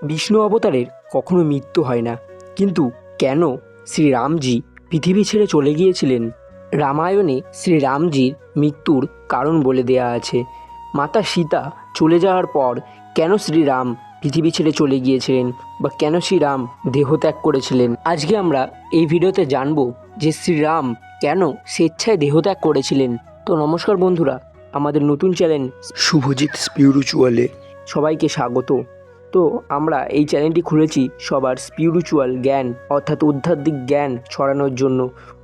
বিষ্ণু অবতারের কখনো মৃত্যু হয় না, কিন্তু কেন শ্রীরামজি পৃথিবী ছেড়ে চলে গিয়েছিলেন? রামায়ণে শ্রীরামজির মৃত্যুর কারণ বলে দেয়া আছে। মাতা সীতা চলে যাওয়ার পর কেন শ্রীরাম পৃথিবী ছেড়ে চলে গিয়েছিলেন বা কেন শ্রীরাম দেহত্যাগ করেছিলেন, আজকে আমরা এই ভিডিওতে জানব যে শ্রীরাম কেন স্বেচ্ছায় দেহত্যাগ করেছিলেন। তো নমস্কার বন্ধুরা, আমাদের নতুন চ্যানেল শুভজিৎ স্পিরিচুয়ালে সবাইকে স্বাগত। তো আমরা এই চ্যানেলটি খুলেছি সবার স্পিরিচুয়াল জ্ঞান অর্থাৎ আধ্যাত্মিক জ্ঞান ছড়ানোর জন্য।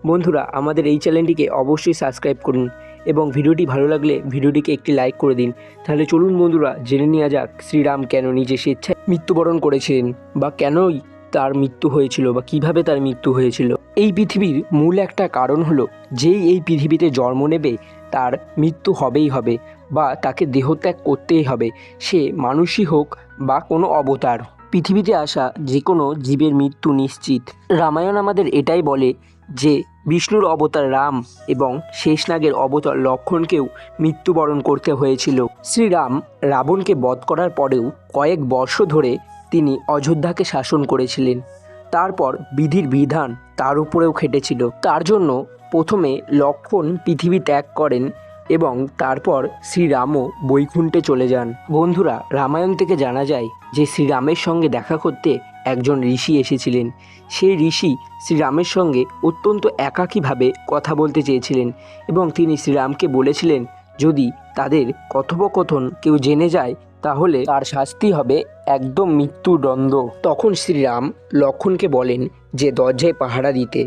বন্ধুরা, আমাদের এই চ্যানেলটিকে অবশ্যই সাবস্ক্রাইব করুন এবং ভিডিওটি ভালো লাগলে ভিডিওটিকে একটি লাইক করে দিন। তাহলে চলুন বন্ধুরা, জেনে নেওয়া যাক শ্রীরাম কেন নিজে স্বেচ্ছায় মৃত্যুবরণ করেছিলেন বা কেনই তার মৃত্যু হয়েছিল বা কিভাবে তার মৃত্যু হয়েছিল। এই পৃথিবীর মূল একটা কারণ হলো, যেই এই পৃথিবীতে জন্ম নেবে তার মৃত্যু হবেই হবে বা তাকে দেহত্যাগ করতেই হবে, সে মানুষই হোক বা কোনো অবতার। পৃথিবীতে আসা যে কোনো জীবের মৃত্যু নিশ্চিত। রামায়ণ আমাদের এটাই বলে যে বিষ্ণুর অবতার রাম এবং শেষনাগের অবতার লক্ষ্মণকেও মৃত্যুবরণ করতে হয়েছিল। শ্রীরাম রাবণকে বধ করার পরেও কয়েক বর্ষ ধরে তিনি অযোধ্যাকে শাসন করেছিলেন। তারপর বিধির বিধান তার উপরেও খেটেছিল। তার জন্য প্রথমে লক্ষ্মণ পৃথিবী ত্যাগ করেন এবং তারপর শ্রীরামও বৈকুণ্ঠে চলে যান। বন্ধুরা, রামায়ণ থেকে জানা যায় যে শ্রীরামের সঙ্গে দেখা করতে একজন ঋষি এসেছিলেন। সেই ঋষি শ্রীরামের সঙ্গে অত্যন্ত একাকীভাবে কথা বলতে চেয়েছিলেন এবং তিনি শ্রীরামকে বলেছিলেন, যদি তাদের কথোপকথন কেউ জেনে যায় তাহলে তার শাস্তি হবে একদম মৃত্যুদণ্ড। তখন শ্রীরাম লক্ষ্মণকে বলেন যে দরজায় পাহারা দিতে,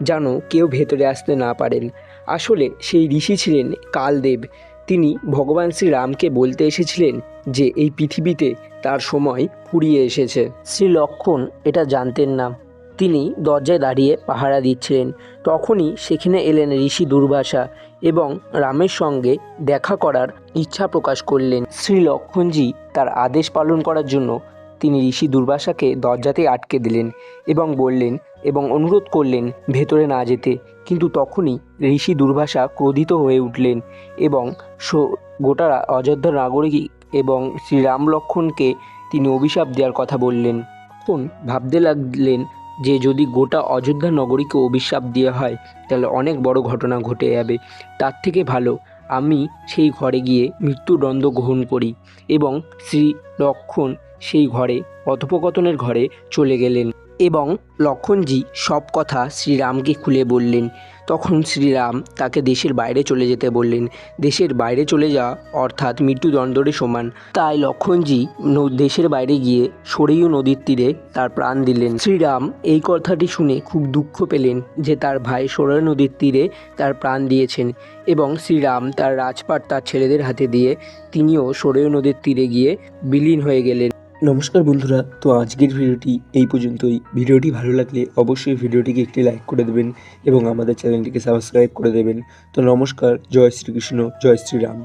যেন কেউ ভেতরে আসতে না পারেন। আসলে সেই ঋষি ছিলেন কালদেব। তিনি ভগবান শ্রীরামকে বলতে এসেছিলেন যে এই পৃথিবীতে তার সময় ফুরিয়ে এসেছে। শ্রী লক্ষ্মণ এটা জানতেন না। তিনি দরজায় দাঁড়িয়ে পাহারা দিচ্ছিলেন। তখনই সেখানে এলেন ঋষি দুর্বাসা এবং রামের সঙ্গে দেখা করার ইচ্ছা প্রকাশ করলেন। শ্রী লক্ষ্মণজি তার আদেশ পালন করার জন্য তিনি ঋষি দুর্বাসাকে দরজাতেই আটকে দিলেন এবং বললেন এবং অনুরোধ করলেন ভেতরে না যেতে। কিন্তু তখনই ঋষি দুর্বাসা ক্রোধিত হয়ে উঠলেন এবং গোটা অযোধ্যার নাগরিক এবং শ্রীরাম লক্ষ্মণকে তিনি অভিশাপ দেওয়ার কথা বললেন। তখন ভাবতে লাগলেন যে যদি গোটা অযোধ্যা নগরীকে অভিশাপ দেওয়া হয় তাহলে অনেক বড় ঘটনা ঘটে যাবে। তার থেকে ভালো আমি সেই ঘরে গিয়ে মৃত্যুদণ্ড গ্রহণ করি। এবং শ্রী লক্ষ্মণ সেই ঘরে, কথোপকথনের ঘরে চলে গেলেন এবং লক্ষ্মণজি সব কথা শ্রীরামকে খুলে বললেন। তখন শ্রীরাম তাকে দেশের বাইরে চলে যেতে বললেন। দেশের বাইরে চলে যাওয়া অর্থাৎ মৃত্যুদণ্ডের সমান। তাই লক্ষ্মণজি দেশের বাইরে গিয়ে সরেয়ু নদীর তীরে তার প্রাণ দিলেন। শ্রীরাম এই কথাটি শুনে খুব দুঃখ পেলেন যে তার ভাই সরেয়ু নদীর তীরে তার প্রাণ দিয়েছেন এবং শ্রীরাম তার রাজপাট তার ছেলেদের হাতে দিয়ে তিনিও সরেয়ু নদীর তীরে গিয়ে বিলীন হয়ে গেলেন। নমস্কার বন্ধুরা, তো আজকের ভিডিওটি এই পর্যন্তই। ভিডিওটি ভালো লাগলে অবশ্যই ভিডিওটিকে একটি লাইক করে দেবেন এবং আমাদের চ্যানেলটিকে সাবস্ক্রাইব করে দেবেন। তো নমস্কার, জয় শ্রীকৃষ্ণ, জয় শ্রীরাম।